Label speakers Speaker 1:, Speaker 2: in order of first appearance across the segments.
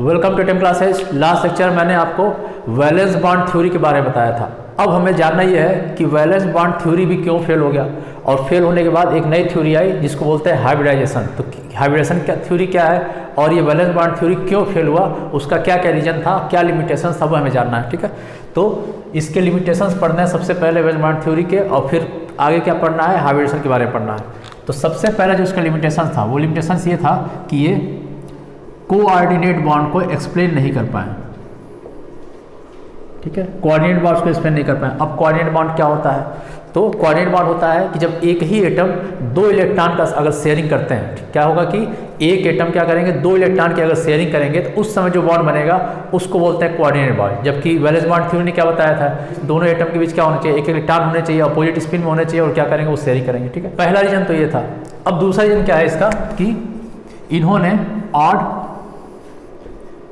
Speaker 1: Welcome to टेम classes. Last lecture मैंने आपको वैलेंस बॉन्ड थ्योरी के बारे में बताया था। अब हमें जानना यह है कि वैलेंस बॉन्ड थ्योरी भी क्यों फेल हो गया, और फेल होने के बाद एक नई थ्योरी आई जिसको बोलते हैं हाइब्रिडाइजेशन। तो हाइब्रिडाइजेशन क्या थ्योरी क्या है और ये वैलेंस बॉन्ड थ्योरी क्यों फेल हुआ, उसका क्या क्या रीजन था, क्या लिमिटेशन, सब हमें जानना है। ठीक है, तो इसके लिमिटेशंस पढ़ना है सबसे पहले वैलेंस बॉन्ड थ्योरी के, और फिर आगे क्या पढ़ना है, हाइब्रिडाइजेशन के बारे में पढ़ना है। तो सबसे पहला जो इसका लिमिटेशन था वो लिमिटेशन ये था कि ये कोऑर्डिनेट बॉन्ड को एक्सप्लेन नहीं कर पाए। ठीक है, कोऑर्डिनेट बॉन्ड को एक्सप्लेन नहीं कर पाए। अब कोऑर्डिनेट बॉन्ड क्या होता है, तो कोऑर्डिनेट बॉन्ड होता है कि जब एक ही एटम दो इलेक्ट्रॉन का अगर शेयरिंग करते हैं, क्या होगा कि एक एटम क्या करेंगे, दो इलेक्ट्रॉन की अगर शेयरिंग करेंगे तो उस समय जो बॉन्ड बनेगा उसको बोलते हैं कोऑर्डिनेट बॉन्ड। जबकि वैलेंस बॉन्ड थ्योरी ने क्या बताया था, दोनों एटम के बीच क्या होना चाहिए, एक इलेक्ट्रॉन होने चाहिए, अपोजिट स्पिन में होने चाहिए, और क्या करेंगे वो शेयरिंग करेंगे। ठीक है, पहला रीजन तो ये था। अब दूसरा रीजन क्या है इसका कि इन्होंने ऑड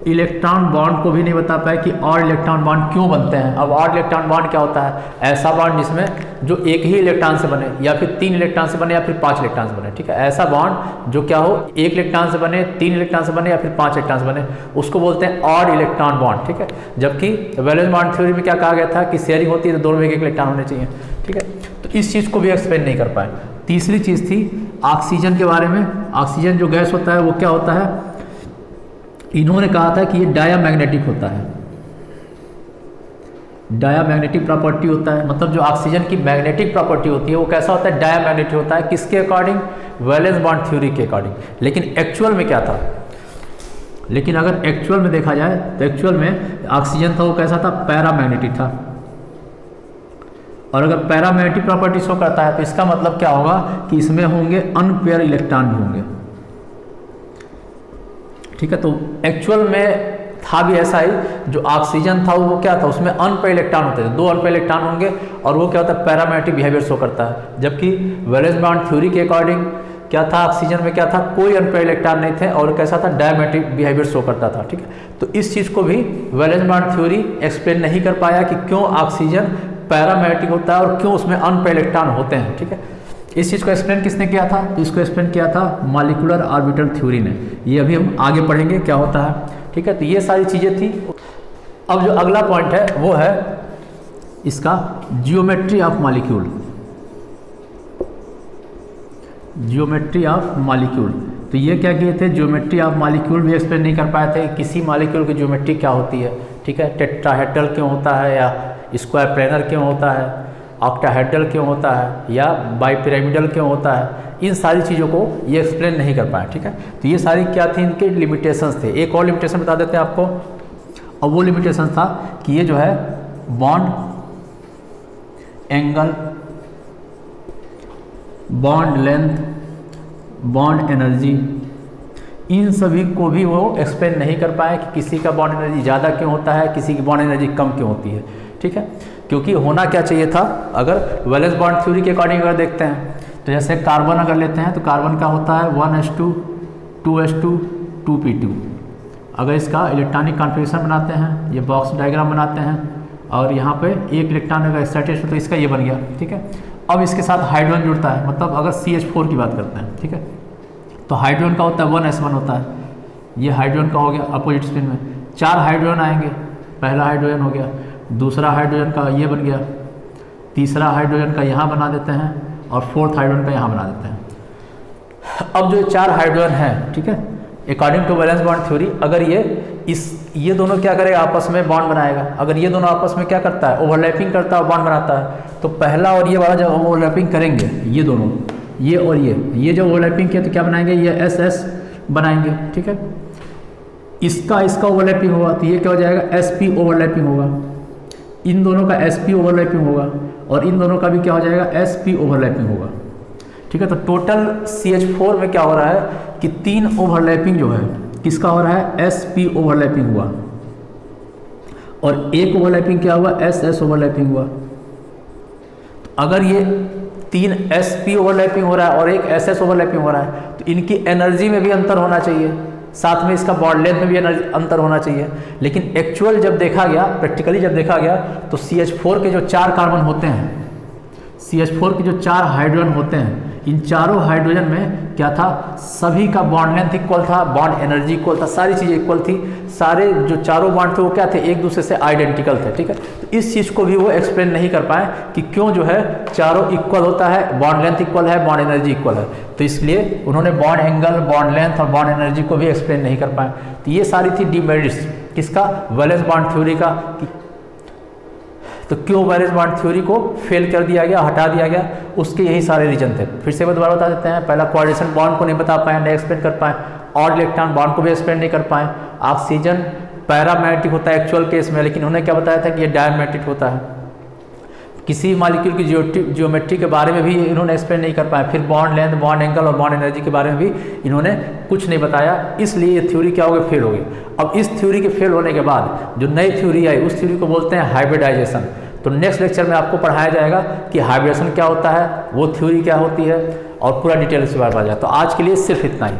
Speaker 1: इलेक्ट्रॉन बॉन्ड को भी नहीं बता पाए कि ऑड इलेक्ट्रॉन बॉन्ड क्यों बनते हैं। अब ऑड इलेक्ट्रॉन बॉन्ड क्या होता है, ऐसा बॉन्ड जिसमें जो एक ही इलेक्ट्रॉन से बने, या फिर तीन इलेक्ट्रॉन से बने, या फिर पांच इलेक्ट्रॉन से बने। ठीक है, ऐसा बॉन्ड जो क्या हो, एक इलेक्ट्रॉन से बने, तीन इलेक्ट्रॉन से बने, या फिर पांच इलेक्ट्रॉन से बने, उसको बोलते हैं ऑड इलेक्ट्रॉन बॉन्ड। ठीक है, जबकि वैलेंस बॉन्ड थ्योरी में क्या कहा गया था कि शेयरिंग होती है तो दोनों में एक एक इलेक्ट्रॉन होने चाहिए। ठीक है, तो इस चीज़ को भी एक्सप्लेन नहीं कर पाए। तीसरी चीज़ थी ऑक्सीजन के बारे में। ऑक्सीजन जो गैस होता है वो क्या होता है, इन्होंने कहा था कि ये डायामैग्नेटिक होता है, डायामैग्नेटिक प्रॉपर्टी होता है। मतलब जो ऑक्सीजन की मैग्नेटिक प्रॉपर्टी होती है वो कैसा होता है, डायामैग्नेटिक होता है। किसके अकॉर्डिंग, वैलेंस बॉन्ड थ्योरी के अकॉर्डिंग। लेकिन एक्चुअल में क्या था, लेकिन अगर एक्चुअल में देखा जाए तो एक्चुअल में ऑक्सीजन था वो कैसा था, पैरामैग्नेटिक था। और अगर पैरामैग्नेटिक प्रॉपर्टी शो करता है तो इसका मतलब क्या होगा कि इसमें होंगे अनपेयर इलेक्ट्रॉन भी होंगे। ठीक है, तो एक्चुअल में था भी ऐसा ही, जो ऑक्सीजन था वो क्या था, उसमें अनपेयर इलेक्ट्रॉन होते थे, दो अनपेयर इलेक्ट्रॉन होंगे, और वो क्या होता है, पैरामैग्नेटिक बिहेवियर शो करता है। जबकि वैलेंस बॉन्ड थ्योरी के अकॉर्डिंग क्या था, ऑक्सीजन में क्या था, कोई अनपेयर इलेक्ट्रॉन नहीं थे, और कैसा था, डायमैग्नेटिक बिहेवियर शो करता था। ठीक है, तो इस चीज़ को भी वैलेंस बॉन्ड थ्योरी एक्सप्लेन नहीं कर पाया कि क्यों ऑक्सीजन पैरामैग्नेटिक होता है और क्यों उसमें अनपेयर इलेक्ट्रॉन होते हैं। ठीक है, इस चीज़ को एक्सप्लेन किसने किया था, इसको एक्सप्लेन किया था मॉलिक्यूलर ऑर्बिटल थ्योरी ने। ये अभी हम आगे पढ़ेंगे क्या होता है। ठीक है, तो ये सारी चीज़ें थी। अब जो अगला पॉइंट है वो है इसका geometry of molecule. Geometry of molecule, तो ये क्या किए थे, जियोमेट्री ऑफ मॉलिक्यूल भी एक्सप्लेन नहीं कर पाए थे, किसी मॉलिक्यूल की जियोमेट्री क्या होती है। ठीक है, टेट्राहेड्रल क्यों होता है, या स्क्वायर प्लेनर क्यों होता है, ऑक्टाहेड्रल क्यों होता है, या बाइपिरामिडल क्यों होता है, इन सारी चीज़ों को ये एक्सप्लेन नहीं कर पाए। ठीक है, तो ये सारी क्या थी, इनके लिमिटेशंस थे। एक और लिमिटेशन बता देते हैं आपको, और वो लिमिटेशन था कि ये जो है bond angle, bond length, bond energy, इन सभी को भी वो एक्सप्लेन नहीं कर पाए कि किसी का बॉन्ड एनर्जी ज़्यादा क्यों होता है, किसी की बॉन्ड एनर्जी कम क्यों होती है। ठीक है, क्योंकि होना क्या चाहिए था, अगर वैलेंस बॉन्ड थ्योरी के अकॉर्डिंग अगर देखते हैं तो जैसे कार्बन अगर लेते हैं तो कार्बन का होता है 1s2 2s2 2p2। अगर इसका इलेक्ट्रॉनिक कॉन्फ़िगरेशन बनाते हैं, ये बॉक्स डायग्राम बनाते हैं, और यहाँ पे एक इलेक्ट्रॉन अगर एक्साइटेड तो इसका ये बन गया। ठीक है, अब इसके साथ हाइड्रोजन जुड़ता है, मतलब अगर CH4 की बात करते हैं। ठीक है, तो हाइड्रोजन का होता है 1s1 होता है, ये हाइड्रोजन का हो गया अपोजिट स्पिन में, चार हाइड्रोजन आएंगे, पहला हाइड्रोजन हो गया, दूसरा हाइड्रोजन का ये बन गया, तीसरा हाइड्रोजन का यहाँ बना देते हैं, और फोर्थ हाइड्रोजन का यहाँ बना देते हैं। अब जो चार हाइड्रोजन हैं, ठीक है, according to valence bond theory, अगर ये दोनों क्या करेगा, आपस में बॉन्ड बनाएगा। अगर ये दोनों आपस में क्या करता है, ओवरलैपिंग करता है, बॉन्ड बनाता है, तो पहला और ये वाला जब ओवरलैपिंग करेंगे, ये दोनों, ये और ये जब ओवरलैपिंग किया तो क्या बनाएंगे, ये SS बनाएंगे। ठीक है, इसका ओवरलैपिंग होगा तो ये क्या हो जाएगा, SP ओवरलैपिंग होगा, इन दोनों का SP ओवरलैपिंग होगा, और इन दोनों का भी क्या हो जाएगा, SP ओवरलैपिंग होगा। ठीक है, तो टोटल CH4 में क्या हो रहा है कि तीन ओवरलैपिंग जो है किसका हो रहा है, SP ओवरलैपिंग हुआ, और एक ओवरलैपिंग क्या हुआ, SS ओवरलैपिंग हुआ। तो अगर ये तीन SP ओवरलैपिंग हो रहा है और एक SS ओवरलैपिंग हो रहा है तो इनकी एनर्जी में भी अंतर होना चाहिए, साथ में इसका बॉन्ड लेंथ में भी अंतर होना चाहिए। लेकिन एक्चुअल जब देखा गया, प्रैक्टिकली जब देखा गया, तो CH4 के जो चार कार्बन होते हैं, CH4 के जो चार हाइड्रोजन होते हैं, इन चारों हाइड्रोजन में क्या था, सभी का बॉन्ड लेंथ इक्वल था, बॉन्ड एनर्जी इक्वल था, सारी चीज़ें इक्वल थी, सारे जो चारों बॉन्ड थे वो क्या थे, एक दूसरे से आइडेंटिकल थे। ठीक है, तो इस चीज़ को भी वो एक्सप्लेन नहीं कर पाए कि क्यों जो है चारों इक्वल होता है, बॉन्ड लेंथ इक्वल है, बॉन्ड एनर्जी इक्वल है। तो इसलिए उन्होंने बॉन्ड एंगल, बॉन्ड लेंथ और बॉन्ड एनर्जी को भी एक्सप्लेन नहीं कर पाए। तो ये सारी थी डिमेरिट्स किसका, वैलेंस बॉन्ड थ्योरी का। तो क्यों वैलेंस बॉन्ड थ्योरी को फेल कर दिया गया, हटा दिया गया, उसके यही सारे रीजन थे। फिर से दोबारा बता देते हैं। पहला, कोऑर्डिनेशन बॉन्ड को नहीं बता पाए, नहीं एक्सप्लेन कर पाए। ऑड इलेक्ट्रॉन बॉन्ड को भी एक्सप्लेन नहीं कर पाए। ऑक्सीजन पैरामैग्नेटिक होता है एक्चुअल केस में, लेकिन उन्होंने क्या बताया था कि ये डायमैग्नेटिक होता है। किसी मॉलिक्यूल की ज्योमेट्री के बारे में भी इन्होंने एक्सप्लेन नहीं कर पाया। फिर बॉन्ड लेंथ, बॉन्ड एंगल और बॉन्ड एनर्जी के बारे में भी इन्होंने कुछ नहीं बताया, इसलिए ये थ्योरी क्या हो गई, फेल हो गई। अब इस थ्योरी के फेल होने के बाद जो नई थ्योरी आई, उस थ्योरी को बोलते हैं हाइब्रिडाइजेशन। तो नेक्स्ट लेक्चर में आपको पढ़ाया जाएगा कि हाइब्रिडेशन क्या होता है, वो थ्योरी क्या होती है, और पूरा डिटेल से बार बार जाए। तो आज के लिए सिर्फ इतना ही।